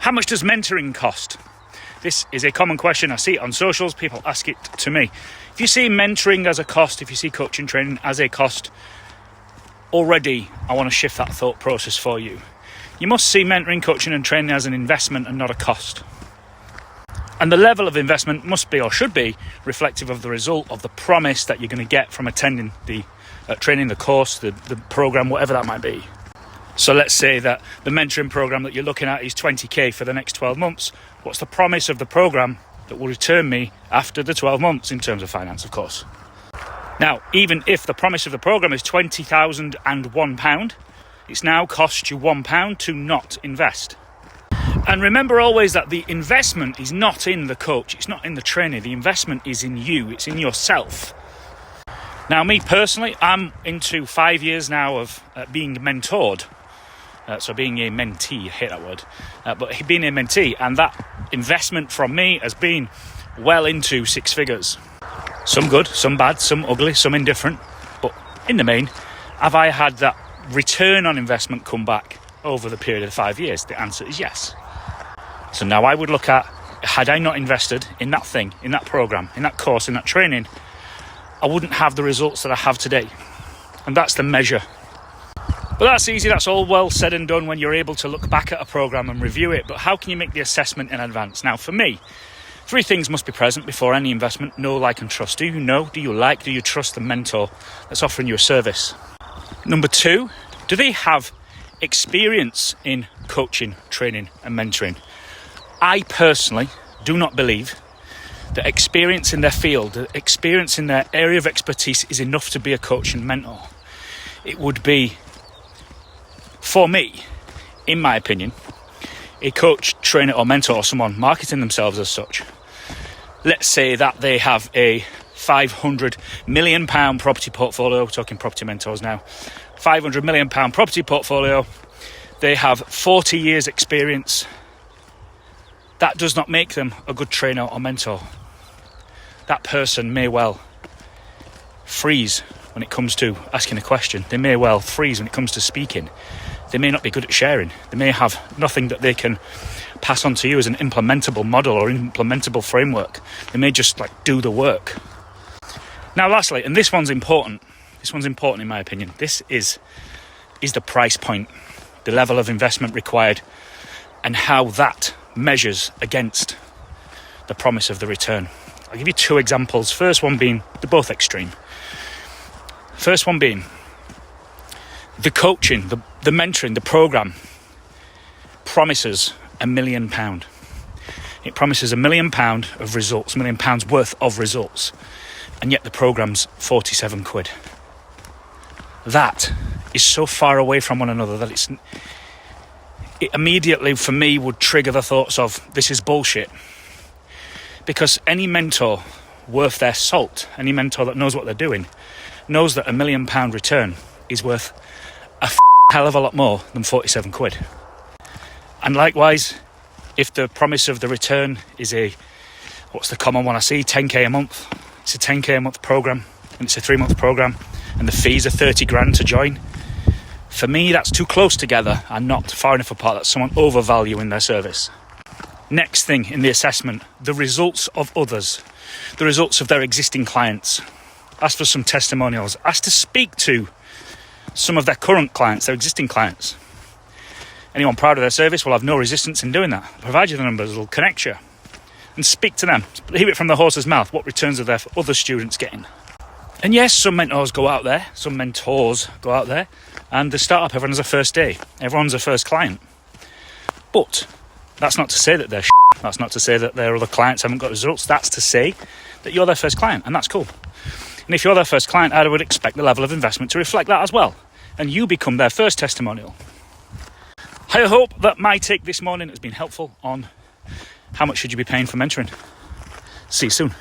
How much does mentoring cost? This is a common question. I see it on socials. People ask it to me. If you see mentoring as a cost, if you see coaching training as a cost, already I want to shift that thought process for you. You must see mentoring, coaching and training as an investment and not a cost. And the level of investment must be or should be reflective of the result of the promise that you're going to get from attending the training, the course, the program, whatever that might be. So let's say that the mentoring program that you're looking at is 20k for the next 12 months. What's the promise of the program that will return me after the 12 months in terms of finance, of course? Now, even if the promise of the program is £20,001, it's now cost you £1 to not invest. And remember always that the investment is not in the coach, it's not in the trainer, the investment is in you, it's in yourself. Now, me personally, I'm into 5 years now of being mentored. So being a mentee, I hate that word, but being a mentee, and that investment from me has been well into six figures. Some good, some bad, some ugly, some indifferent, but in the main, have I had that return on investment come back over the period of 5 years? The answer is yes. So now I would look at, had I not invested in that thing, in that program, in that course, in that training, I wouldn't have the results that I have today. And that's the measure. But that's easy, that's all well said and done when you're able to look back at a program and review it. But how can you make the assessment in advance? Now, for me, 3 things must be present before any investment: know, like and trust. Do you know, do you like, do you trust the mentor that's offering you a service? Number 2, do they have experience in coaching, training and mentoring? I personally do not believe that experience in their field, experience in their area of expertise is enough to be a coach and mentor. It would be, for me, in my opinion, a coach, trainer or mentor or someone marketing themselves as such. Let's say that they have a £500 million property portfolio. We're talking property mentors now. £500 million property portfolio. They have 40 years experience. That does not make them a good trainer or mentor. That person may well freeze when it comes to asking a question. They may well freeze when it comes to speaking. They may not be good at sharing. They may have nothing that they can pass on to you as an implementable model or implementable framework. They may just do the work. Now, lastly, and this one's important. This one's important in my opinion. This is the price point, the level of investment required, and how that measures against the promise of the return. I'll give you 2 examples. First one being, they're both extreme. First one being the coaching, the mentoring, the program promises £1 million. It promises £1 million of results, £1 million worth of results, and yet the program's 47 quid. That is so far away from one another that it immediately for me would trigger the thoughts of, this is bullshit. Because any mentor worth their salt, any mentor that knows what they're doing, knows that £1 million return is worth a hell of a lot more than 47 quid. And likewise, if the promise of the return is what's the common one I see, 10k a month, it's a 10k a month program, and it's a 3-month program, and the fees are 30 grand to join. For me, that's too close together and not far enough apart. That's someone overvaluing their service. Next thing in the assessment, the results of others, the results of their existing clients. Ask for some testimonials. Ask to speak to some of their current clients, their existing clients. Anyone proud of their service will have no resistance in doing that. I'll provide you the numbers, it'll connect you. And speak to them. Hear it from the horse's mouth. What returns are their other students getting? And yes, some mentors go out there, and the startup, everyone's a first day. Everyone's a first client. But that's not to say that they're shit. That's not to say that their other clients haven't got results. That's to say that you're their first client, and that's cool. And if you're their first client, I would expect the level of investment to reflect that as well. And you become their first testimonial. I hope that my take this morning has been helpful on how much should you be paying for mentoring. See you soon.